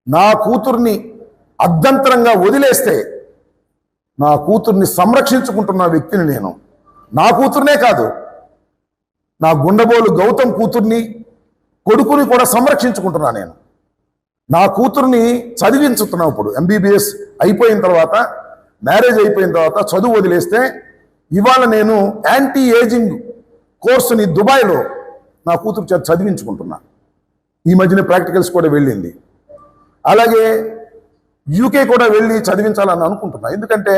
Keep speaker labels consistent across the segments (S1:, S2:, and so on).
S1: నా కూతుర్ని అర్ధంతరంగా వదిలేస్తే నా కూతుర్ని సంరక్షించుకుంటున్న వ్యక్తిని నేను. నా కూతుర్నే కాదు, నా గుండబోలు గౌతమ్ కూతుర్ని కొడుకుని కూడా సంరక్షించుకుంటున్నా నేను. నా కూతుర్ని చదివించుతున్నా. ఇప్పుడు MBBS అయిపోయిన తర్వాత, మ్యారేజ్ అయిపోయిన తర్వాత చదువు వదిలేస్తే ఇవాళ నేను యాంటీ ఏజింగ్ కోర్సుని దుబాయ్లో నా కూతురు చేత చదివించుకుంటున్నా. ఈ మధ్యన ప్రాక్టికల్స్ కూడా వెళ్ళింది. అలాగే UK కూడా వెళ్ళి చదివించాలని అనుకుంటున్నా. ఎందుకంటే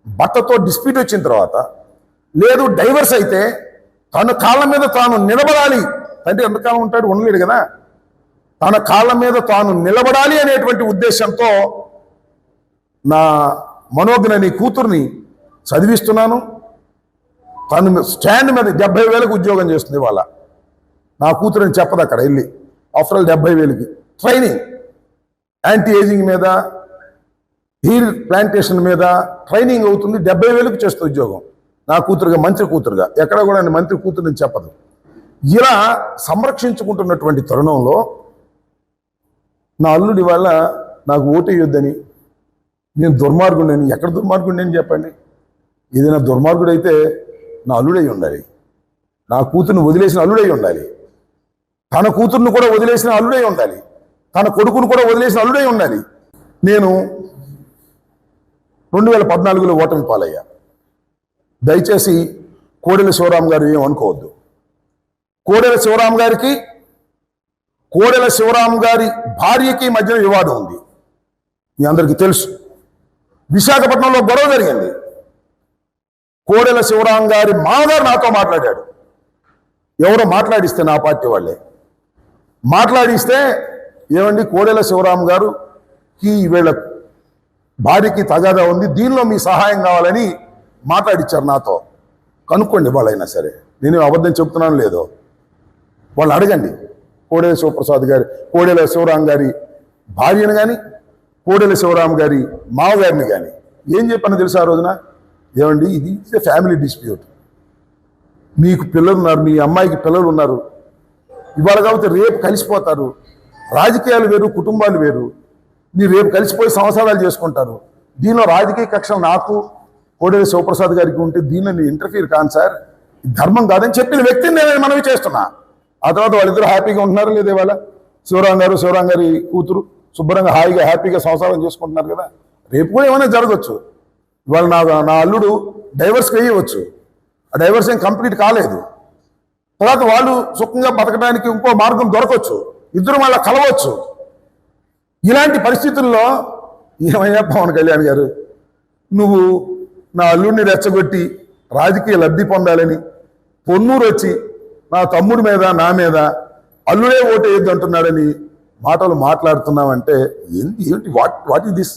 S1: భర్తతో డిస్ప్యూట్ వచ్చిన తర్వాత, లేదు డైవర్స్ అయితే తన కాళ్ళ మీద తాను నిలబడాలి. అంటే ఎంతకాలం ఉంటాడు, ఉండలేడు కదా. తన కాళ్ళ మీద తాను నిలబడాలి అనేటువంటి ఉద్దేశంతో నా మనోజ్ఞని కూతుర్ని చదివిస్తున్నాను. తను స్టాండ్ మీద 70,000కి ఉద్యోగం చేస్తుంది వాళ్ళ. నా కూతురని చెప్పదు అక్కడ వెళ్ళి. ఆఫ్టర్ ఆల్ 70,000కి ట్రైనింగ్, యాంటీ ఏజింగ్ మీద, హీర్ ప్లాంటేషన్ మీద ట్రైనింగ్ అవుతుంది. 70,000కి చేస్తుంది ఉద్యోగం. నా కూతురుగా, మంత్రి కూతురుగా. ఎక్కడ కూడా మంత్రి కూతురుని చెప్పదు. ఇలా సంరక్షించుకుంటున్నటువంటి తరుణంలో నా అల్లుడి వల్ల నాకు ఓటేయొద్దని, నేను దుర్మార్గుడని. ఎక్కడ దుర్మార్గుడని చెప్పండి? ఏదైనా దుర్మార్గుడైతే నా అల్లుడై ఉండాలి. నా కూతుర్ని వదిలేసిన అల్లుడై ఉండాలి. తన కూతుర్ని కూడా వదిలేసిన అల్లుడై ఉండాలి. తన కొడుకును కూడా వదిలేసిన అల్లుడై ఉండాలి. నేను 2014లో ఓటమి పాలయ్యా. దయచేసి కోడెల శివరాం గారు ఏం అనుకోవద్దు. కోడెల శివరాం గారికి, కోడెల శివరాం గారి భార్యకి మధ్య వివాదం ఉంది. మీ అందరికీ తెలుసు. విశాఖపట్నంలో గొడవ జరిగింది. కోడెల శివరాం గారి మామగారు నాతో మాట్లాడాడు. ఎవరో మాట్లాడిస్తే, నా పార్టీ వాళ్ళే మాట్లాడిస్తే, ఏమండి కోడెల శివరాం గారుకి వీళ్ళ భార్యకి తగాదా ఉంది, దీనిలో మీ సహాయం కావాలని మాట్లాడిచ్చారు నాతో. కనుక్కోండి వాళ్ళైనా సరే, నేను అబద్ధం చెప్తున్నాను లేదో వాళ్ళు అడగండి. కోడెల శివప్రసాద్ గారి, కోడెల శివరాం గారి భార్యను కానీ, కోడెల శివరాం గారి మామగారిని కానీ ఏం చెప్పాను తెలుసా ఆ రోజున? ఏమండి, ఇది ఫ్యామిలీ డిస్ప్యూట్. మీకు పిల్లలు ఉన్నారు, మీ అమ్మాయికి పిల్లలు ఉన్నారు. ఇవాళ కాబట్టి రేపు కలిసిపోతారు. రాజకీయాలు వేరు, కుటుంబాలు వేరు. మీరు రేపు కలిసిపోయి సంవత్సరాలు చేసుకుంటారు. దీనిలో రాజకీయ కక్షలు నాకు, కోడెల శివప్రసాద్ గారికి ఉంటే దీనిలో నేను ఇంటర్ఫీర్ కాను సార్, ధర్మం కాదని చెప్పిన వ్యక్తిని నేను మనవి చేస్తున్నా. ఆ తర్వాత వాళ్ళిద్దరూ హ్యాపీగా ఉంటున్నారు లేదా? ఇవాళ శివరాం గారు, శివరాం గారి కూతురు శుభ్రంగా హాయిగా హ్యాపీగా సంసారం చేసుకుంటున్నారు కదా. రేపు కూడా ఏమైనా జరగవచ్చు. ఇవాళ నా అల్లుడు డైవర్స్కి వేయవచ్చు. ఆ డైవర్స్ ఏం కంప్లీట్ కాలేదు. తర్వాత వాళ్ళు సుఖంగా బతకడానికి ఇంకో మార్గం దొరకవచ్చు. ఇద్దరు మళ్ళీ కలవచ్చు. ఇలాంటి పరిస్థితుల్లో ఏమయ్యా పవన్ కళ్యాణ్ గారు, నువ్వు నా అల్లుడిని రెచ్చగొట్టి రాజకీయ లబ్ధి పొందాలని పొన్నూరు వచ్చి నా తమ్ముడి మీద, నా మీద అల్లుడే ఓటేయద్దు అంటున్నాడని మాటలు మాట్లాడుతున్నావంటే ఏంటి? What is this?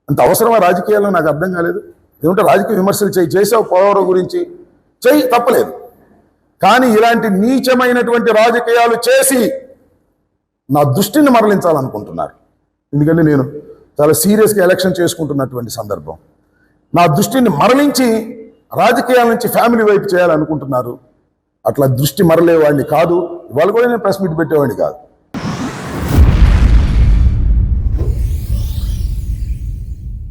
S1: అంత అవసరమా రాజకీయాల్లో? నాకు అర్థం కాలేదు. ఏమంటే రాజకీయ విమర్శలు చేసావు పోలవరం గురించి, చెయ్యి, తప్పలేదు. కానీ ఇలాంటి నీచమైనటువంటి రాజకీయాలు చేసి నా దృష్టిని మరలించాలనుకుంటున్నారు. ఎందుకంటే నేను చాలా సీరియస్గా ఎలక్షన్ చేసుకుంటున్నటువంటి సందర్భం. నా దృష్టిని మరలించి రాజకీయాల నుంచి ఫ్యామిలీ వైపు చేయాలనుకుంటున్నారు. అట్లా దృష్టి మరలేవాడిని కాదు. ఇవాళ కూడా నేను ప్రెస్ మీట్ పెట్టేవాడిని కాదు.